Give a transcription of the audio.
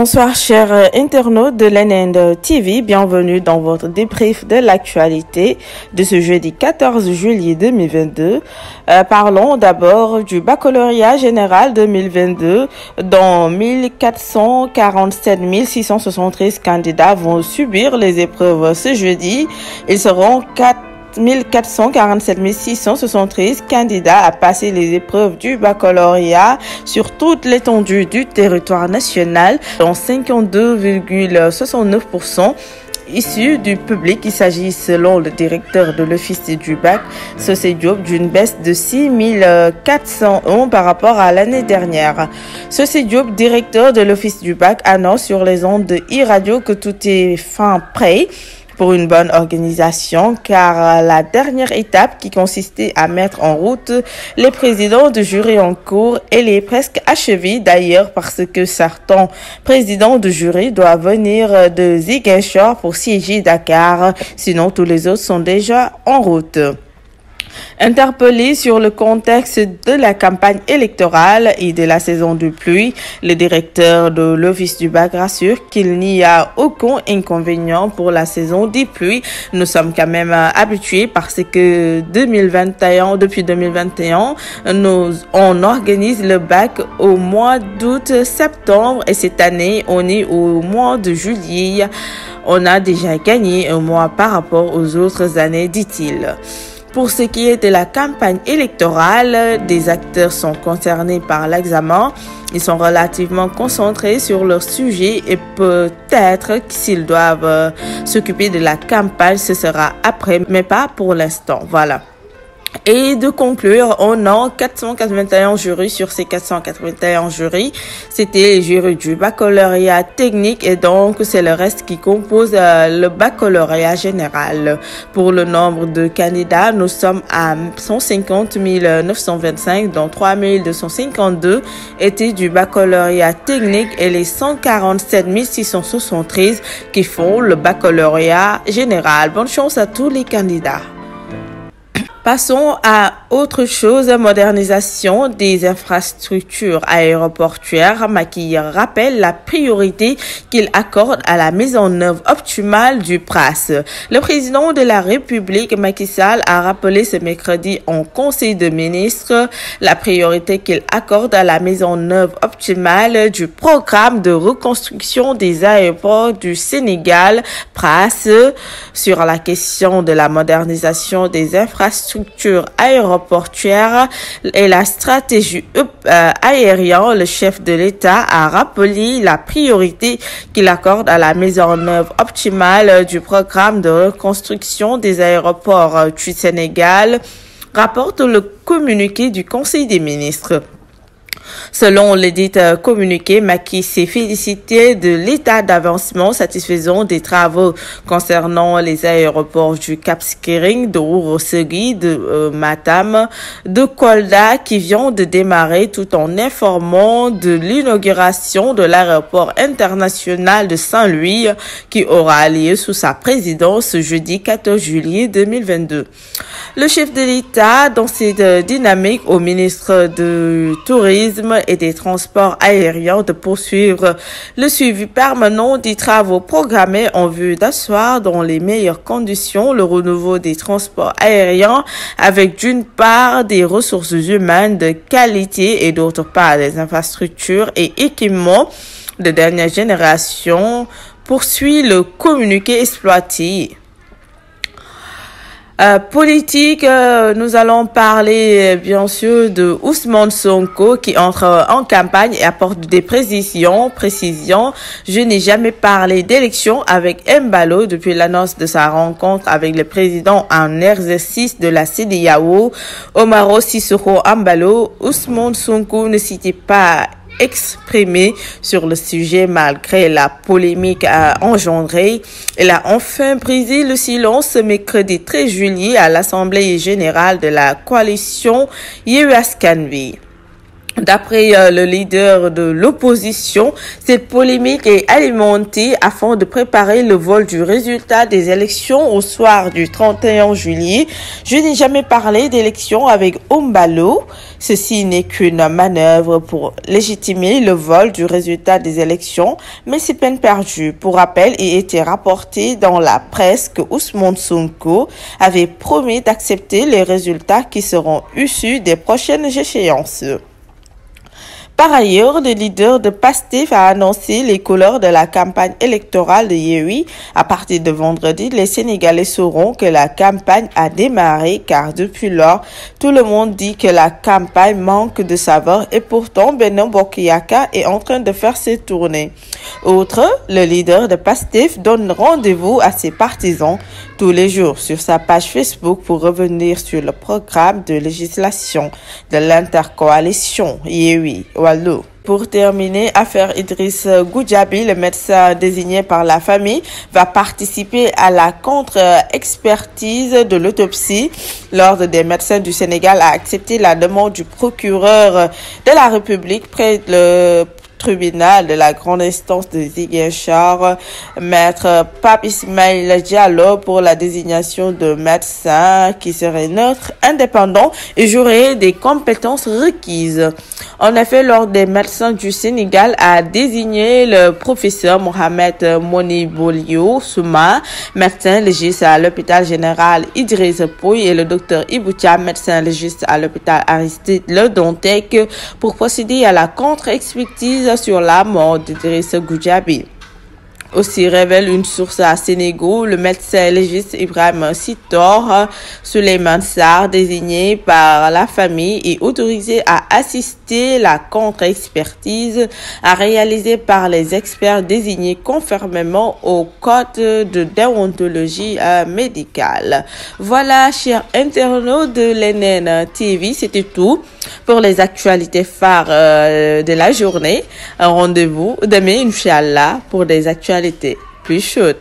Bonsoir chers internautes de l'NN TV, bienvenue dans votre débrief de l'actualité de ce jeudi 14 juillet 2022. Parlons d'abord du baccalauréat général 2022 dont 1447 673 candidats vont subir les épreuves ce jeudi. Ils seront 1447 673 candidats à passer les épreuves du baccalauréat sur toute l'étendue du territoire national, dont 52,69% issus du public. Il s'agit, selon le directeur de l'Office du bac, Socé Diop, d'une baisse de 6401 par rapport à l'année dernière. Socé Diop, directeur de l'Office du bac, annonce sur les ondes de e-radio que tout est fin prêt pour une bonne organisation, car la dernière étape qui consistait à mettre en route les présidents de jury en cours, elle est presque achevée d'ailleurs parce que certains présidents de jury doivent venir de Ziguinchor pour siéger Dakar, sinon tous les autres sont déjà en route. Interpellé sur le contexte de la campagne électorale et de la saison de pluie, le directeur de l'Office du bac rassure qu'il n'y a aucun inconvénient pour la saison des pluies. Nous sommes quand même habitués parce que depuis 2021, on organise le bac au mois d'août, septembre et cette année, on est au mois de juillet. On a déjà gagné un mois par rapport aux autres années, dit-il. Pour ce qui est de la campagne électorale, des acteurs sont concernés par l'examen. Ils sont relativement concentrés sur leur sujet et peut-être s'ils doivent s'occuper de la campagne, ce sera après, mais pas pour l'instant. Voilà. Et de conclure, on a 481 jurys sur ces 481 jurys. C'était les jurys du baccalauréat technique et donc c'est le reste qui compose le baccalauréat général. Pour le nombre de candidats, nous sommes à 150 925, dont 3 252 étaient du baccalauréat technique et les 147 673 qui font le baccalauréat général. Bonne chance à tous les candidats. Passons à autre chose, modernisation des infrastructures aéroportuaires. Macky rappelle la priorité qu'il accorde à la mise en œuvre optimale du PRAS. Le président de la République, Macky Sall, a rappelé ce mercredi en Conseil des ministres la priorité qu'il accorde à la mise en œuvre optimale du programme de reconstruction des aéroports du Sénégal, PRAS, sur la question de la modernisation des infrastructures aéroportuaire et la stratégie aérienne. Le chef de l'État a rappelé la priorité qu'il accorde à la mise en œuvre optimale du programme de reconstruction des aéroports du Sénégal, rapporte le communiqué du Conseil des ministres. Selon l'édit communiqué, Macky s'est félicité de l'état d'avancement satisfaisant des travaux concernant les aéroports du Cap Skirring, de Ourossogui, de Matam, de Kolda qui viennent de démarrer, tout en informant de l'inauguration de l'aéroport international de Saint-Louis qui aura lieu sous sa présidence jeudi 14 juillet 2022. Le chef de l'État, dans cette dynamique au ministre du Tourisme et des Transports aériens, de poursuivre le suivi permanent des travaux programmés en vue d'asseoir dans les meilleures conditions le renouveau des transports aériens avec d'une part des ressources humaines de qualité et d'autre part des infrastructures et équipements de dernière génération, poursuit le communiqué exploité. Politique, nous allons parler bien sûr de Ousmane Sonko qui entre en campagne et apporte des précisions. Je n'ai jamais parlé d'élection avec Embalo depuis l'annonce de sa rencontre avec le président en exercice de la CEDEAO, Omaro Sissoko Embalo. Ousmane Sonko ne s'était pas exprimé sur le sujet malgré la polémique engendrée. Elle a enfin brisé le silence ce mercredi 13 juillet à l'Assemblée générale de la coalition Yewwi Askan Wi. D'après le leader de l'opposition, cette polémique est alimentée afin de préparer le vol du résultat des élections au soir du 31 juillet. Je n'ai jamais parlé d'élections avec Ombalo. Ceci n'est qu'une manœuvre pour légitimer le vol du résultat des élections, mais c'est peine perdue. Pour rappel, il était rapporté dans la presse que Ousmane Sonko avait promis d'accepter les résultats qui seront issus des prochaines échéances. Par ailleurs, le leader de PASTEF a annoncé les couleurs de la campagne électorale de Yewwi. À partir de vendredi, les Sénégalais sauront que la campagne a démarré car depuis lors, tout le monde dit que la campagne manque de saveur et pourtant Benno Bokk Yakaar est en train de faire ses tournées. Outre, le leader de PASTEF donne rendez-vous à ses partisans tous les jours sur sa page Facebook pour revenir sur le programme de législation de l'intercoalition Yewwi Wallu. Pour terminer, affaire Idriss Goudiaby, le médecin désigné par la famille, va participer à la contre-expertise de l'autopsie. L'Ordre des médecins du Sénégal a accepté la demande du procureur de la République près le tribunal de la grande instance de Ziguinchor, maître Pape Ismaïla Diallo, pour la désignation de médecins qui seraient neutres, indépendants et joueraient des compétences requises. En effet, l'Ordre des médecins du Sénégal a désigné le professeur Mohamed Monibolio Souma, médecin légiste à l'hôpital général Idriss Pouye, et le docteur Ibou Thiam, médecin légiste à l'hôpital Aristide Le Dantec, pour procéder à la contre-expertise sur la mort d'Idriss Goudiaby. Aussi révèle une source à Sénégal, le médecin légiste Ibrahim Sitor Souleymane Sarr, désigné par la famille et autorisé à assister la contre-expertise, à réaliser par les experts désignés conformément au code de déontologie médicale. Voilà, chers internautes de l'NN TV, c'était tout pour les actualités phares de la journée. Un rendez-vous demain, Inch'Allah, pour des actualités plus chaudes.